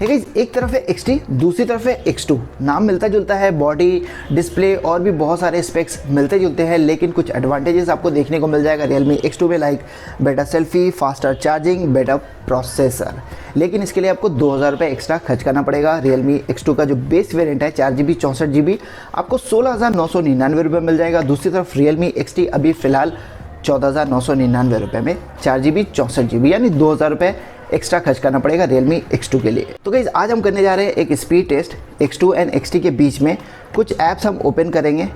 है गाइस, एक तरफ है XT, दूसरी तरफ है X2। नाम मिलता जुलता है, बॉडी, डिस्प्ले और भी बहुत सारे स्पेक्स मिलते जुलते हैं, लेकिन कुछ एडवांटेजेस आपको देखने को मिल जाएगा Realme X2 में, like better selfie, faster charging, better processor. लेकिन इसके लिए आपको 2000 रुपये एक्स्ट्रा खर्च करना पड़ेगा। Realme X2 का जो बेस वेरिएंट है 4GB 64GB आपको 16,999 रुपये मिल जाएगा। दूसरी तरफ Realme XT अभी फ़िलहाल 14,999 रुपये में 4GB 64GB, यानी 2000 रुपये एक्स्ट्रा खर्च करना पड़ेगा Realme X2 के लिए। तो गाइस, आज हम करने जा रहे हैं एक speed test. X2 and XT के बीच में कुछ ऐप्स हम ओपन करेंगे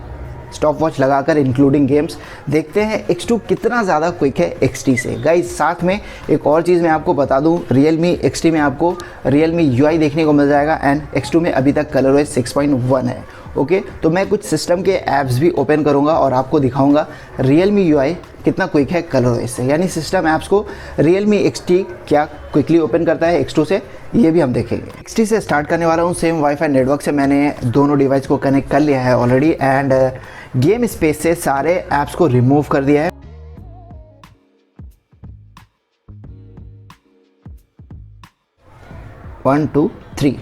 स्टॉप वॉच लगाकर, इंक्लूडिंग गेम्स। देखते हैं X2 कितना ज़्यादा क्विक है XT से। गाइस, साथ में एक और चीज़ मैं आपको बता दूं, Realme XT में आपको Realme UI देखने को मिल जाएगा एंड X2 में अभी तक ColorOS 6.1 है। ओके, तो मैं कुछ सिस्टम के ऐप्स भी ओपन करूंगा और आपको दिखाऊंगा Realme UI कितना क्विक है ColorOS से, यानी सिस्टम ऐप्स को Realme XT क्या क्विकली ओपन करता है X2 से, ये भी हम देखेंगे। XT से स्टार्ट करने वाला हूँ। सेम वाईफाई नेटवर्क से मैंने दोनों डिवाइस को कनेक्ट कर लिया है ऑलरेडी एंड गेम स्पेस से सारे ऐप्स को रिमूव कर दिया है। One two three.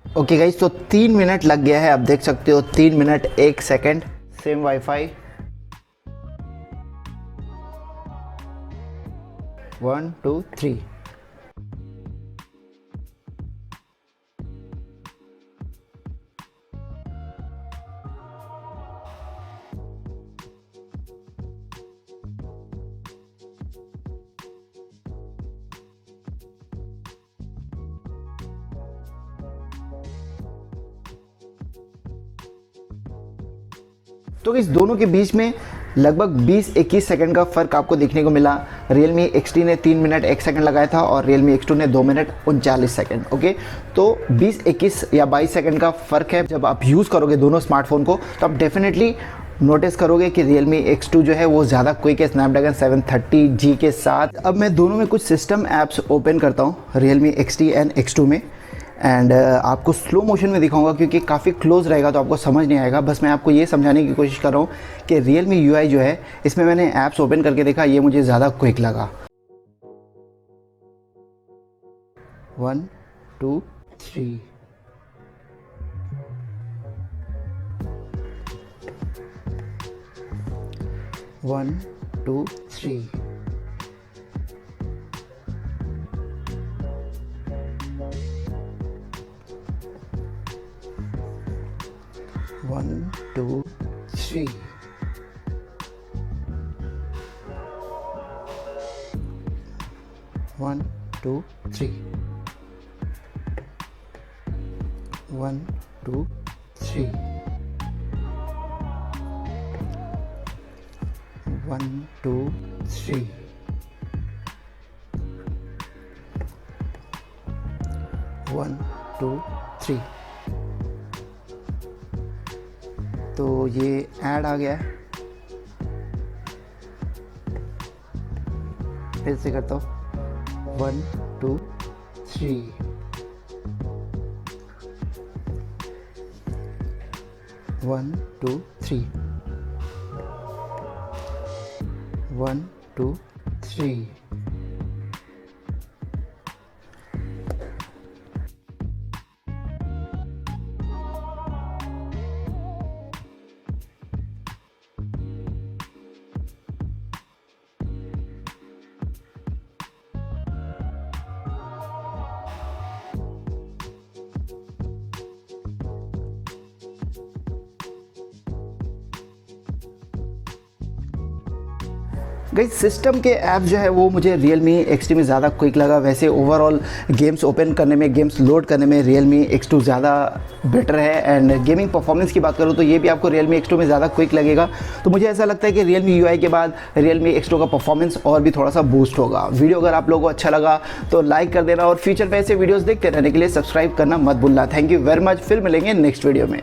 Okay guys, तो 3 मिनट लग गया है, आप देख सकते हो 3 मिनट 1 सेकेंड। Same wifi, 1 2 3। तो इस दोनों के बीच में लगभग 20-21 सेकंड का फ़र्क आपको देखने को मिला। Realme XT ने 3 मिनट 1 सेकंड लगाया था और Realme X2 ने 2 मिनट 39 सेकंड। ओके, तो 20-21 या 22 सेकंड का फ़र्क है। जब आप यूज़ करोगे दोनों स्मार्टफोन को तो आप डेफिनेटली नोटिस करोगे कि Realme X2 जो है वो ज़्यादा क्विक है Snapdragon 730G के साथ। अब मैं दोनों में कुछ सिस्टम ऐप्स ओपन करता हूँ Realme XT एंड X2 में एंड आपको स्लो मोशन में दिखाऊंगा क्योंकि काफ़ी क्लोज रहेगा तो आपको समझ नहीं आएगा। बस मैं आपको ये समझाने की कोशिश कर रहा हूँ कि Realme UI जो है इसमें मैंने ऐप्स ओपन करके देखा, ये मुझे ज़्यादा क्विक लगा। 1 2 3। One two three. One two three. One two three. One two three. One two three. One two three. तो ये ऐड आ गया है, फिर से करता हूँ। 1 2 3। 1 2 3। 1 2 3। गाइस सिस्टम के ऐप जो है वो मुझे Realme XT में ज़्यादा क्विक लगा। वैसे ओवरऑल गेम्स ओपन करने में, गेम्स लोड करने में Realme X2 ज़्यादा बेटर है। एंड गेमिंग परफॉर्मेंस की बात करूँ तो ये भी आपको Realme X2 में ज़्यादा क्विक लगेगा। तो मुझे ऐसा लगता है कि Realme UI के बाद Realme X2 का परफॉर्मेंस और भी थोड़ा सा बूस्ट होगा। वीडियो अगर आप लोगों को अच्छा लगा तो लाइक कर देना और फ्यूचर में ऐसे वीडियोज़ देखते रहने के लिए सब्सक्राइब करना मत भूलना। Thank you very much. फिर मिलेंगे नेक्स्ट वीडियो में।